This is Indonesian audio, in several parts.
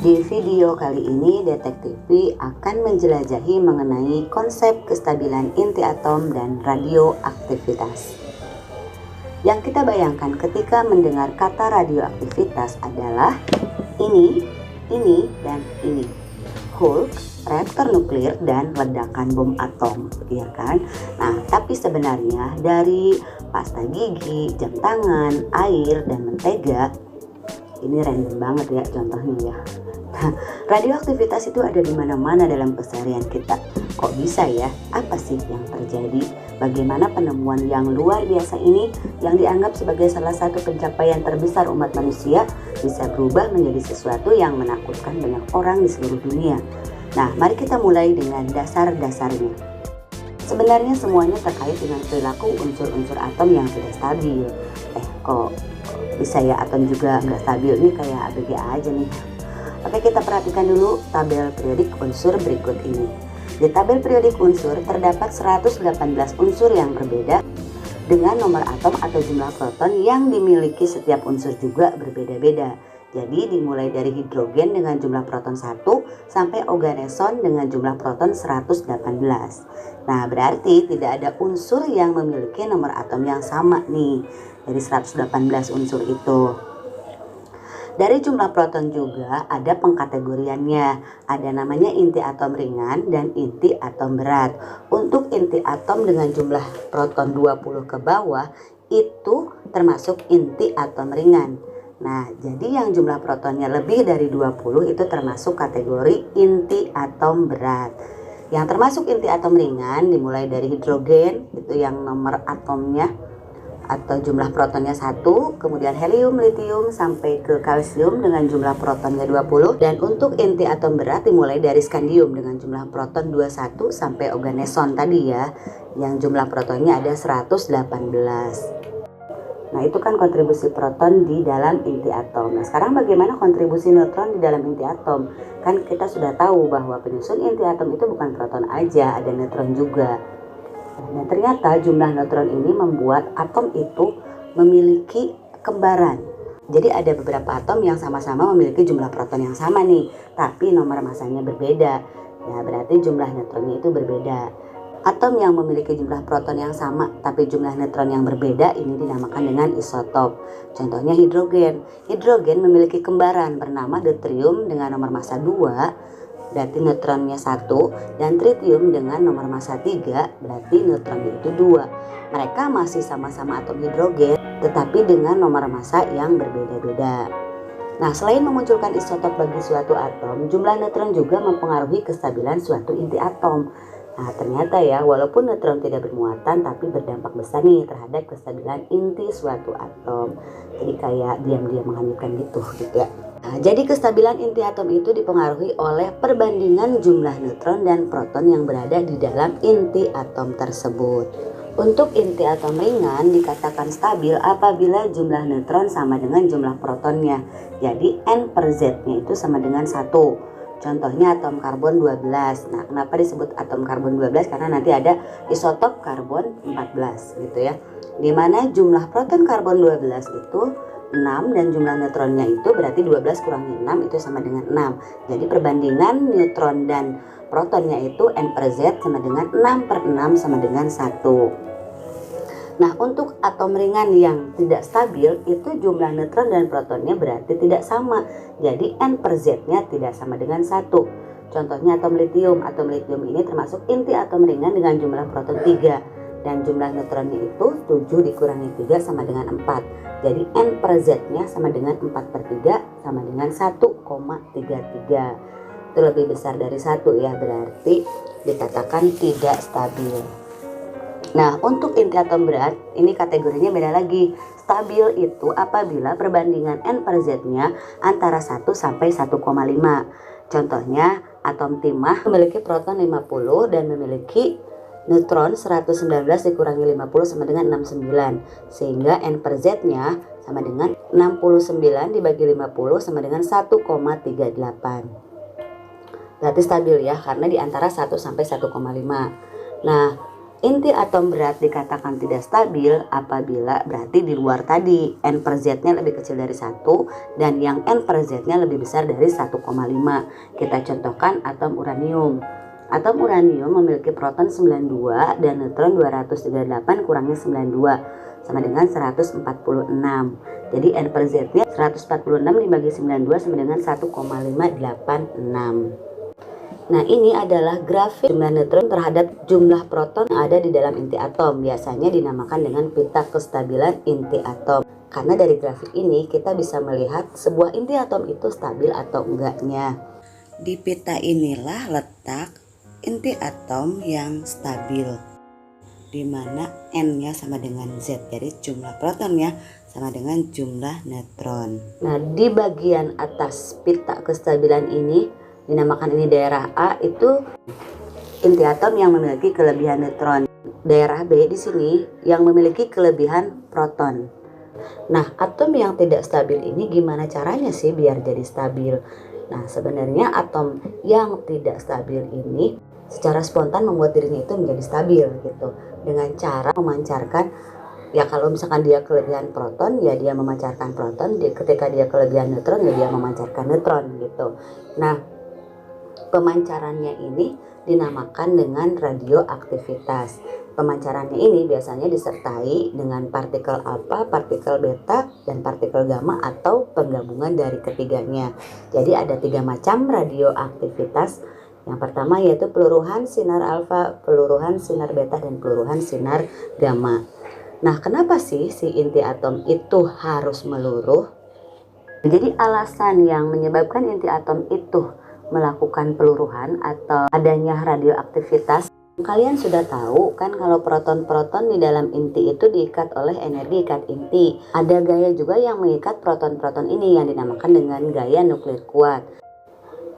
Di video kali ini, Detektif V akan menjelajahi mengenai konsep kestabilan inti atom dan radioaktivitas. Yang kita bayangkan ketika mendengar kata radioaktivitas adalah ini, dan ini. Hulk, reaktor nuklir, dan ledakan bom atom, ya kan? Nah, tapi sebenarnya dari pasta gigi, jam tangan, air, dan mentega, ini random banget ya contohnya ya. Radioaktivitas itu ada di mana-mana dalam keseharian kita. Kok bisa ya? Apa sih yang terjadi? Bagaimana penemuan yang luar biasa ini yang dianggap sebagai salah satu pencapaian terbesar umat manusia bisa berubah menjadi sesuatu yang menakutkan banyak orang di seluruh dunia? Nah, mari kita mulai dengan dasar-dasarnya. Sebenarnya semuanya terkait dengan perilaku unsur-unsur atom yang tidak stabil. Kok bisa ya atom juga nggak stabil? Ini kayak ABG aja nih. Oke, kita perhatikan dulu tabel periodik unsur berikut ini. Di tabel periodik unsur terdapat 118 unsur yang berbeda dengan nomor atom atau jumlah proton yang dimiliki setiap unsur juga berbeda-beda. Jadi dimulai dari hidrogen dengan jumlah proton 1 sampai oganeson dengan jumlah proton 118. Nah, berarti tidak ada unsur yang memiliki nomor atom yang sama nih dari 118 unsur itu. Dari jumlah proton juga ada pengkategoriannya. Ada namanya inti atom ringan dan inti atom berat. Untuk inti atom dengan jumlah proton 20 ke bawah itu termasuk inti atom ringan. Nah, jadi yang jumlah protonnya lebih dari 20 itu termasuk kategori inti atom berat. Yang termasuk inti atom ringan dimulai dari hidrogen, itu yang nomor atomnya atau jumlah protonnya 1, kemudian helium, litium sampai ke kalsium dengan jumlah protonnya 20, dan untuk inti atom berat dimulai dari skandium dengan jumlah proton 21 sampai oganeson tadi ya, yang jumlah protonnya ada 118. Nah, itu kan kontribusi proton di dalam inti atom. Nah, sekarang bagaimana kontribusi neutron di dalam inti atom? Kan kita sudah tahu bahwa penyusun inti atom itu bukan proton aja, ada neutron juga. Nah, ternyata jumlah neutron ini membuat atom itu memiliki kembaran. Jadi ada beberapa atom yang sama-sama memiliki jumlah proton yang sama nih, tapi nomor masanya berbeda. Ya, berarti jumlah neutronnya itu berbeda. Atom yang memiliki jumlah proton yang sama tapi jumlah neutron yang berbeda ini dinamakan dengan isotop. Contohnya hidrogen. Hidrogen memiliki kembaran bernama deuterium dengan nomor massa 2, berarti neutronnya 1, dan tritium dengan nomor massa 3, berarti neutronnya itu 2. Mereka masih sama-sama atom hidrogen, tetapi dengan nomor massa yang berbeda-beda. Nah, selain memunculkan isotop bagi suatu atom, jumlah neutron juga mempengaruhi kestabilan suatu inti atom. Nah, ternyata ya, walaupun neutron tidak bermuatan, tapi berdampak besar nih terhadap kestabilan inti suatu atom. Jadi kayak diam-diam menghanyutkan gitu ya. Nah, jadi kestabilan inti atom itu dipengaruhi oleh perbandingan jumlah neutron dan proton yang berada di dalam inti atom tersebut. Untuk inti atom ringan dikatakan stabil apabila jumlah neutron sama dengan jumlah protonnya. Jadi N per Z-nya itu sama dengan 1. Contohnya atom karbon 12. Nah, kenapa disebut atom karbon 12? Karena nanti ada isotop karbon 14 gitu ya. Dimana jumlah proton karbon 12 itu 6 dan jumlah neutronnya itu berarti 12 kurangi 6 itu sama dengan 6. Jadi perbandingan neutron dan protonnya itu N per Z sama dengan 6 per 6 sama dengan 1. Nah, untuk atom ringan yang tidak stabil itu jumlah neutron dan protonnya berarti tidak sama. Jadi N per Z-nya tidak sama dengan 1. Contohnya atom litium. Atom litium ini termasuk inti atom ringan dengan jumlah proton 3. Dan jumlah neutronnya itu 7 dikurangi 3 sama dengan 4. Jadi N per Z-nya sama dengan 4 per 3 sama dengan 1,33. Itu lebih besar dari 1 ya, berarti dikatakan tidak stabil. Nah, untuk inti atom berat, ini kategorinya beda lagi. Stabil itu apabila perbandingan N per Z-nya antara 1 sampai 1,5. Contohnya atom timah memiliki proton 50 dan memiliki neutron 119 dikurangi 50 sama dengan 69, sehingga N per Z-nya sama dengan 69 dibagi 50 sama dengan 1,38. Berarti stabil ya, karena di antara 1 sampai 1,5. Nah, Inti atom berat dikatakan tidak stabil apabila berarti di luar tadi N per Z-nya lebih kecil dari 1 dan yang N per Z-nya lebih besar dari 1,5. Kita contohkan atom uranium. Atom uranium memiliki proton 92 dan neutron 238 kurangnya 92 sama dengan 146. Jadi N per Z-nya 146 dibagi 92 sama dengan 1,586. Nah, ini adalah grafik jumlah neutron terhadap jumlah proton yang ada di dalam inti atom. Biasanya dinamakan dengan pita kestabilan inti atom. Karena dari grafik ini kita bisa melihat sebuah inti atom itu stabil atau enggaknya. Di pita inilah letak inti atom yang stabil, di mana N-nya sama dengan Z, jadi jumlah protonnya sama dengan jumlah neutron. Nah, di bagian atas pita kestabilan ini dinamakan ini daerah A, itu inti atom yang memiliki kelebihan neutron. Daerah B di sini yang memiliki kelebihan proton. Nah, atom yang tidak stabil ini gimana caranya sih biar jadi stabil? Nah, sebenarnya atom yang tidak stabil ini secara spontan membuat dirinya itu menjadi stabil gitu, dengan cara memancarkan, ya kalau misalkan dia kelebihan proton ya dia memancarkan proton, ketika dia kelebihan neutron ya dia memancarkan neutron gitu. Nah, pemancarannya ini dinamakan dengan radioaktivitas. Pemancarannya ini biasanya disertai dengan partikel alfa, partikel beta, dan partikel gamma atau penggabungan dari ketiganya. Jadi ada 3 macam radioaktivitas. Yang pertama yaitu peluruhan sinar alfa, peluruhan sinar beta, dan peluruhan sinar gamma. Nah, kenapa sih si inti atom itu harus meluruh? Jadi alasan yang menyebabkan inti atom itu melakukan peluruhan atau adanya radioaktivitas, kalian sudah tahu kan kalau proton-proton di dalam inti itu diikat oleh energi ikat inti. Ada gaya juga yang mengikat proton-proton ini yang dinamakan dengan gaya nuklir kuat.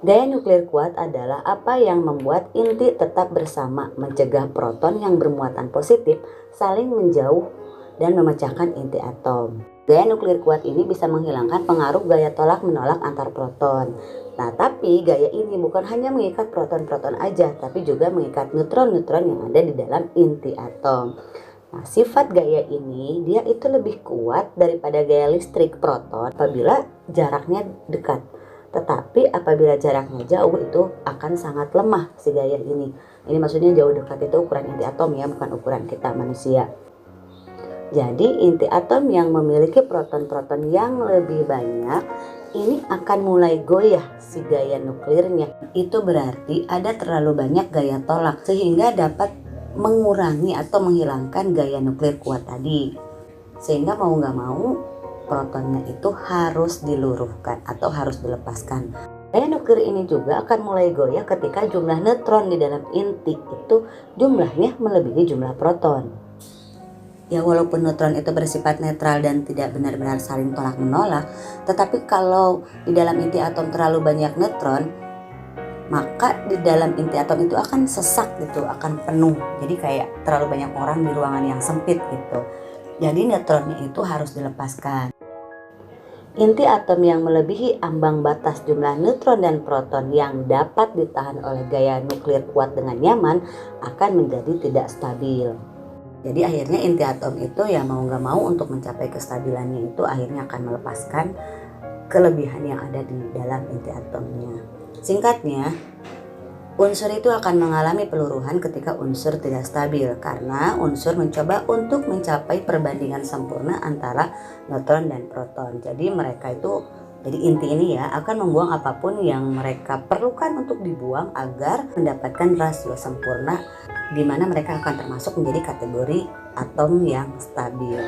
Gaya nuklir kuat adalah apa yang membuat inti tetap bersama, mencegah proton yang bermuatan positif saling menjauh dan memecahkan inti atom. Gaya nuklir kuat ini bisa menghilangkan pengaruh gaya tolak menolak antar proton. Nah, tapi gaya ini bukan hanya mengikat proton-proton aja, tapi juga mengikat neutron-neutron yang ada di dalam inti atom. Nah, sifat gaya ini dia itu lebih kuat daripada gaya listrik proton apabila jaraknya dekat. Tetapi apabila jaraknya jauh itu akan sangat lemah si gaya ini. Ini maksudnya jauh dekat itu ukuran inti atom ya, bukan ukuran kita manusia. Jadi inti atom yang memiliki proton-proton yang lebih banyak ini akan mulai goyah si gaya nuklirnya. Itu berarti ada terlalu banyak gaya tolak sehingga dapat mengurangi atau menghilangkan gaya nuklir kuat tadi. Sehingga mau nggak mau protonnya itu harus diluruhkan atau harus dilepaskan. Gaya nuklir ini juga akan mulai goyah ketika jumlah neutron di dalam inti itu jumlahnya melebihi jumlah proton. Ya, walaupun neutron itu bersifat netral dan tidak benar-benar saling tolak menolak, tetapi kalau di dalam inti atom terlalu banyak neutron, maka di dalam inti atom itu akan sesak gitu, akan penuh. Jadi kayak terlalu banyak orang di ruangan yang sempit gitu. Jadi neutronnya itu harus dilepaskan. Inti atom yang melebihi ambang batas jumlah neutron dan proton yang dapat ditahan oleh gaya nuklir kuat dengan nyaman akan menjadi tidak stabil. Jadi akhirnya inti atom itu ya mau nggak mau untuk mencapai kestabilannya itu akhirnya akan melepaskan kelebihan yang ada di dalam inti atomnya. Singkatnya, unsur itu akan mengalami peluruhan ketika unsur tidak stabil karena unsur mencoba untuk mencapai perbandingan sempurna antara neutron dan proton. Jadi mereka itu, jadi inti ini ya akan membuang apapun yang mereka perlukan untuk dibuang agar mendapatkan rasio sempurna, di mana mereka akan termasuk menjadi kategori atom yang stabil.